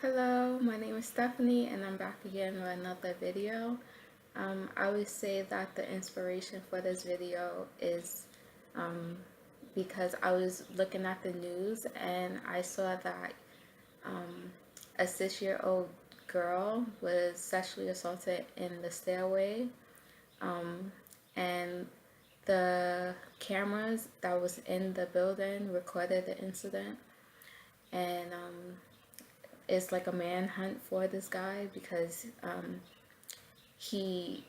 Hello, my name is Stephanie and I'm back again with another video. I would say that the inspiration for this video is um, because I was looking at the news and I saw that um, a 6-year-old girl was sexually assaulted in the stairway, um, and the cameras that was in the building recorded the incident. And it's like a manhunt for this guy because he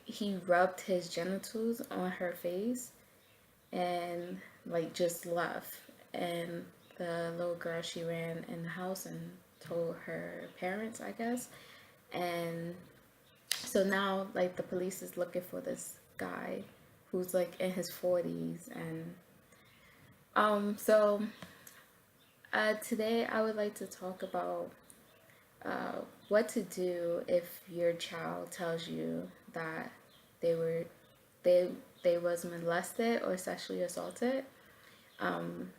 rubbed his genitals on her face and like just left. And the little girl, she ran in the house and told her parents, I guess. And so now like the police is looking for this guy who's like in his 40s. And so today I would like to talk about uh, what to do if your child tells you that they were they they was molested or sexually assaulted. Um,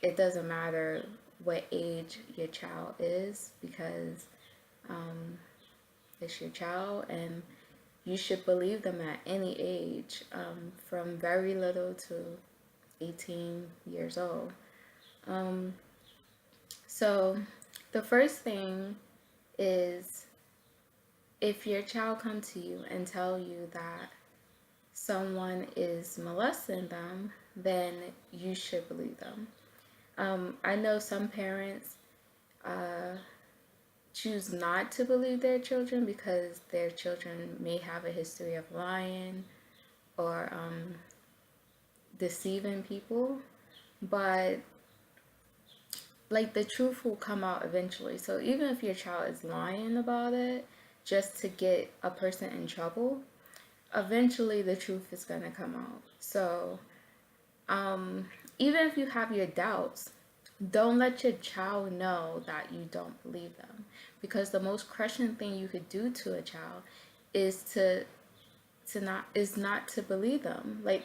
it doesn't matter what age your child is, because um, it's your child and you should believe them at any age, from very little to 18 years old. Um, so the first thing is, if your child come to you and tell you that someone is molesting them, then you should believe them. I know some parents uh, choose not to believe their children because their children may have a history of lying or deceiving people, but like the truth will come out eventually. So even if your child is lying about it just to get a person in trouble, eventually the truth is going to come out. So even if you have your doubts, don't let your child know that you don't believe them, because the most crushing thing you could do to a child is not to believe them. Like,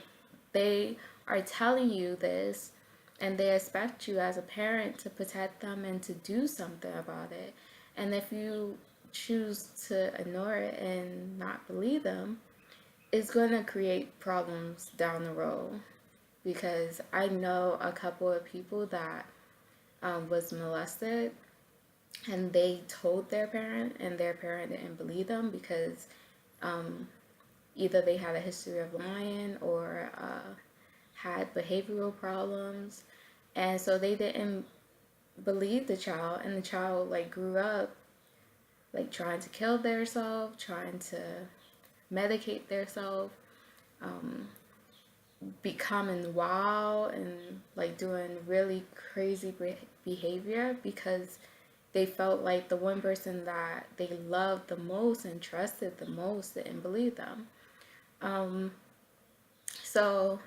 they are telling you this and they expect you as a parent to protect them and to do something about it. And if you choose to ignore it and not believe them, it's going to create problems down the road. Because I know a couple of people that was molested and they told their parent, and their parent didn't believe them because um, either they had a history of lying or had behavioral problems, and so they didn't believe the child, and the child like grew up like trying to kill themselves, trying to medicate themselves, um, becoming wild and like doing really crazy behavior because they felt like the one person that they loved the most and trusted the most didn't believe them. Um, so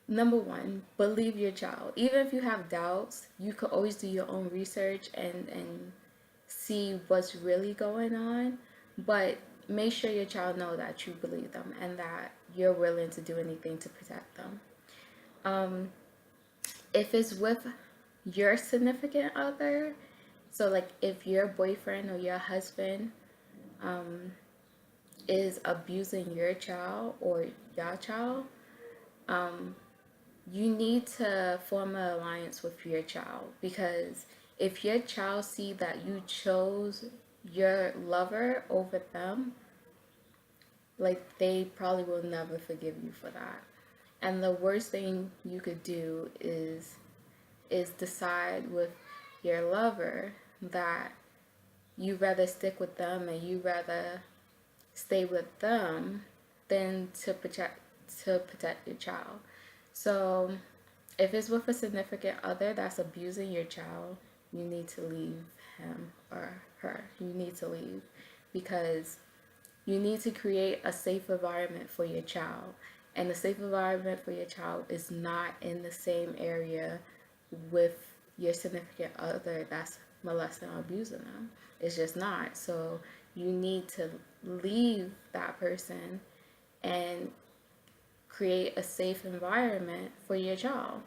number one, believe your child. Even if you have doubts, you could always do your own research and see what's really going on. But make sure your child know that you believe them and that you're willing to do anything to protect them. Um, if it's with your significant other, so like if your boyfriend or your husband um, is abusing your child or your child, um, you need to form an alliance with your child, because if your child see that you chose your lover over them, like they probably will never forgive you for that. And the worst thing you could do is decide with your lover that you rather stick with them and you rather stay with them than to protect your child. So if it's with a significant other that's abusing your child, you need to leave him or her. You need to leave, because you need to create a safe environment for your child. And the safe environment for your child is not in the same area with your significant other that's molesting or abusing them. It's just not. So you need to leave that person and create a safe environment for your child.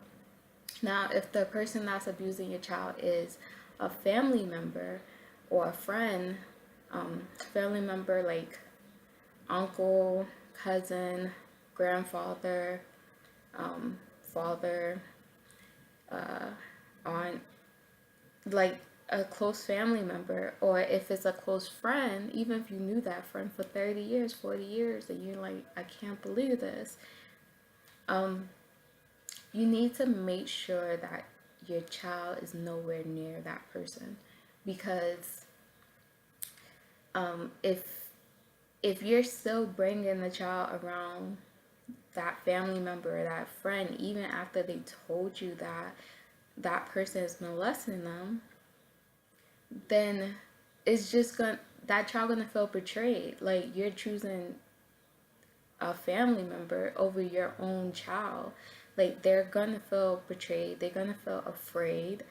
Now, if the person that's abusing your child is a family member or a friend, family member like uncle, cousin, grandfather, father, aunt, like a close family member, or if it's a close friend, even if you knew that friend for 30 years, 40 years, and you're like, I can't believe this, you need to make sure that your child is nowhere near that person. Because if you're still bringing the child around that family member or that friend, even after they told you that that person is molesting them, then it's just gonna, that child gonna feel betrayed. Like, you're choosing a family member over your own child. Like, they're gonna feel betrayed, they're gonna feel afraid.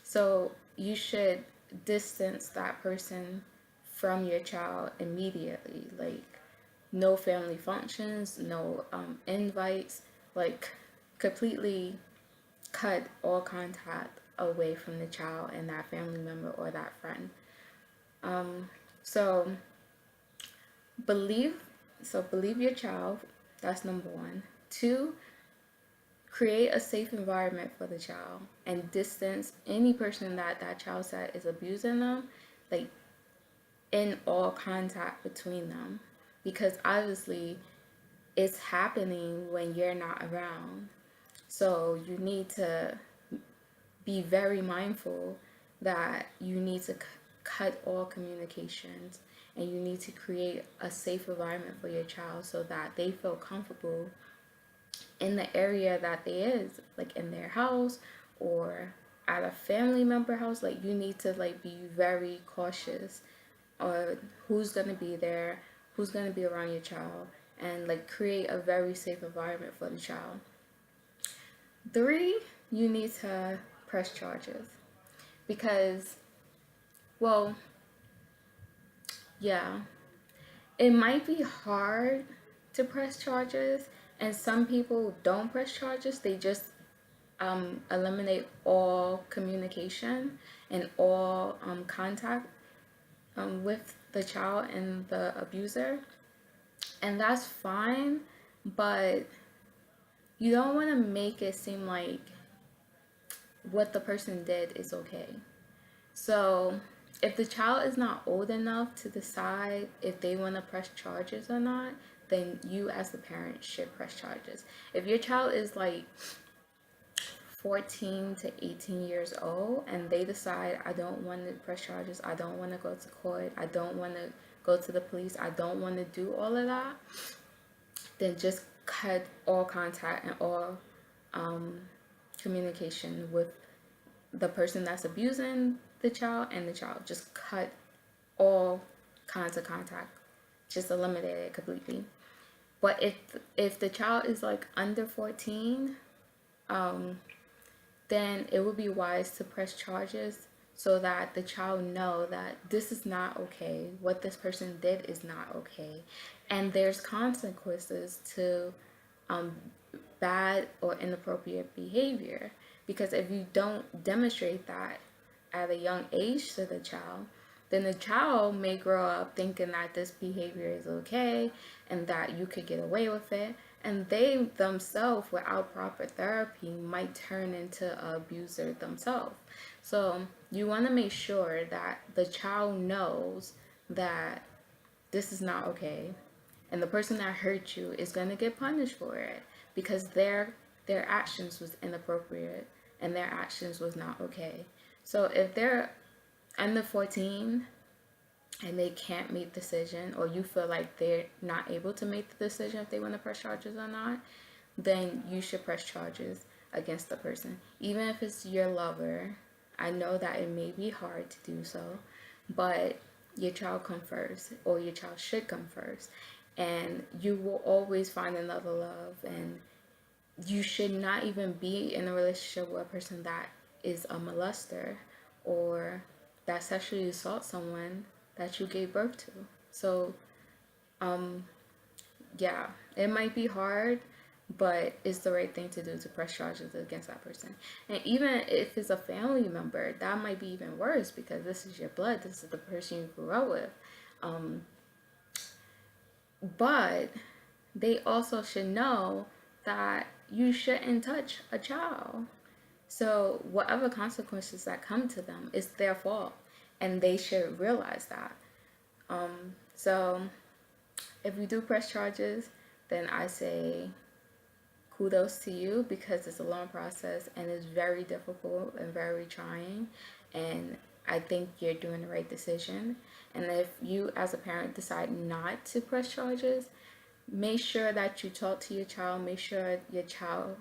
So you should distance that person from your child immediately. Like, no family functions, no invites, like completely cut all contact away from the child and that family member or that friend. So believe believe your child. That's number one. Two, create a safe environment for the child and distance any person that that child said is abusing them, like, in all contact between them, because obviously it's happening when you're not around. So you need to be very mindful that you need to cut all communications, and you need to create a safe environment for your child so that they feel comfortable in the area that they is, like in their house or at a family member house. Like, you need to like be very cautious on who's going to be there, who's going to be around your child, and like create a very safe environment for the child. Three, you need to press charges. Because, well, yeah, it might be hard to press charges, and some people don't press charges. They just eliminate all communication and all contact with the child and the abuser, and that's fine. But you don't want to make it seem like what the person did is okay. So if the child is not old enough to decide if they want to press charges or not, then you as the parent should press charges. If your child is like 14 to 18 years old and they decide, I don't want to press charges, I don't want to go to court, I don't want to go to the police, I don't want to do all of that, then just cut all contact and all communication with the person that's abusing the child and the child. Just cut all kinds of contact. Just eliminate it completely. But if the child is like under 14, then it would be wise to press charges so that the child know that this is not okay. What this person did is not okay, and there's consequences to bad or inappropriate behavior. Because if you don't demonstrate that at a young age to the child, then the child may grow up thinking that this behavior is okay and that you could get away with it. And they themselves, without proper therapy, might turn into an abuser themselves. So you want to make sure that the child knows that this is not okay, and the person that hurt you is going to get punished for it, because their actions was inappropriate and their actions was not okay. So if they're under 14 and they can't make the decision, or you feel like they're not able to make the decision if they want to press charges or not, then you should press charges against the person. Even if it's your lover, I know that it may be hard to do so, but your child come first, or your child should come first, and you will always find another love. And you should not even be in a relationship with a person that is a molester or that sexually assaults someone that you gave birth to. So yeah, it might be hard, but it's the right thing to do to press charges against that person. And even if it's a family member, that might be even worse because this is your blood, this is the person you grew up with. Um, but they also should know that you shouldn't touch a child. So whatever consequences that come to them is their fault, and they should realize that. So if you do press charges, then I say kudos to you because it's a long process and it's very difficult and very trying. And I think you're doing the right decision. And if you, as a parent, decide not to press charges, make sure that you talk to your child. Make sure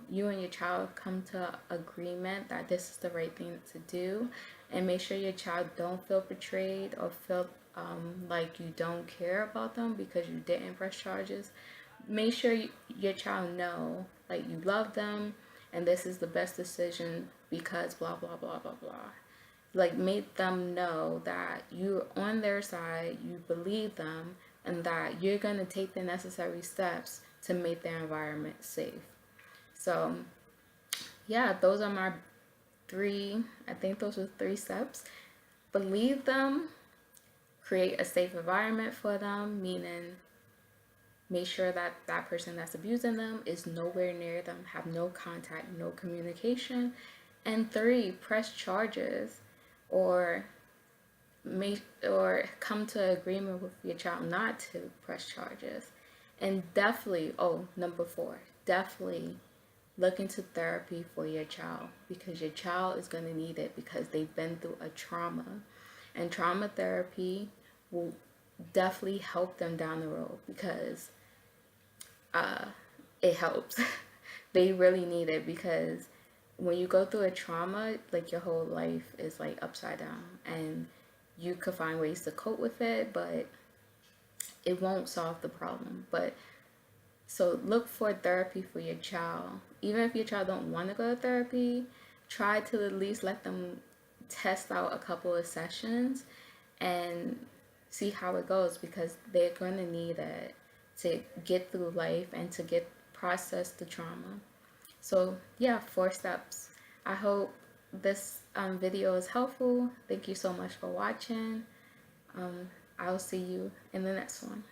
you and your child come to agreement that this is the right thing to do, and make sure your child don't feel betrayed or feel like you don't care about them because you didn't press charges. Make sure your child know like you love them and this is the best decision because blah blah blah blah blah. Like make them know that you're on their side, you believe them, and that you're going to take the necessary steps to make their environment safe. So yeah, those are my three, I think those are 3 steps. Believe them, create a safe environment for them, meaning make sure that that person that's abusing them is nowhere near them, have no contact, no communication. And 3, press charges or come to agreement with your child not to press charges. And definitely, number 4, definitely look into therapy for your child because your child is going to need it because they've been through a trauma, and trauma therapy will definitely help them down the road because it helps. They really need it because when you go through a trauma, like your whole life is like upside down, and you could find ways to cope with it, but it won't solve the problem. But so look for therapy for your child. Even if your child don't want to go to therapy, try to at least let them test out a couple of sessions and see how it goes because they're going to need it to get through life and to get process the trauma. So yeah, 4 steps. I hope this video is helpful. Thank you so much for watching. I'll see you in the next one.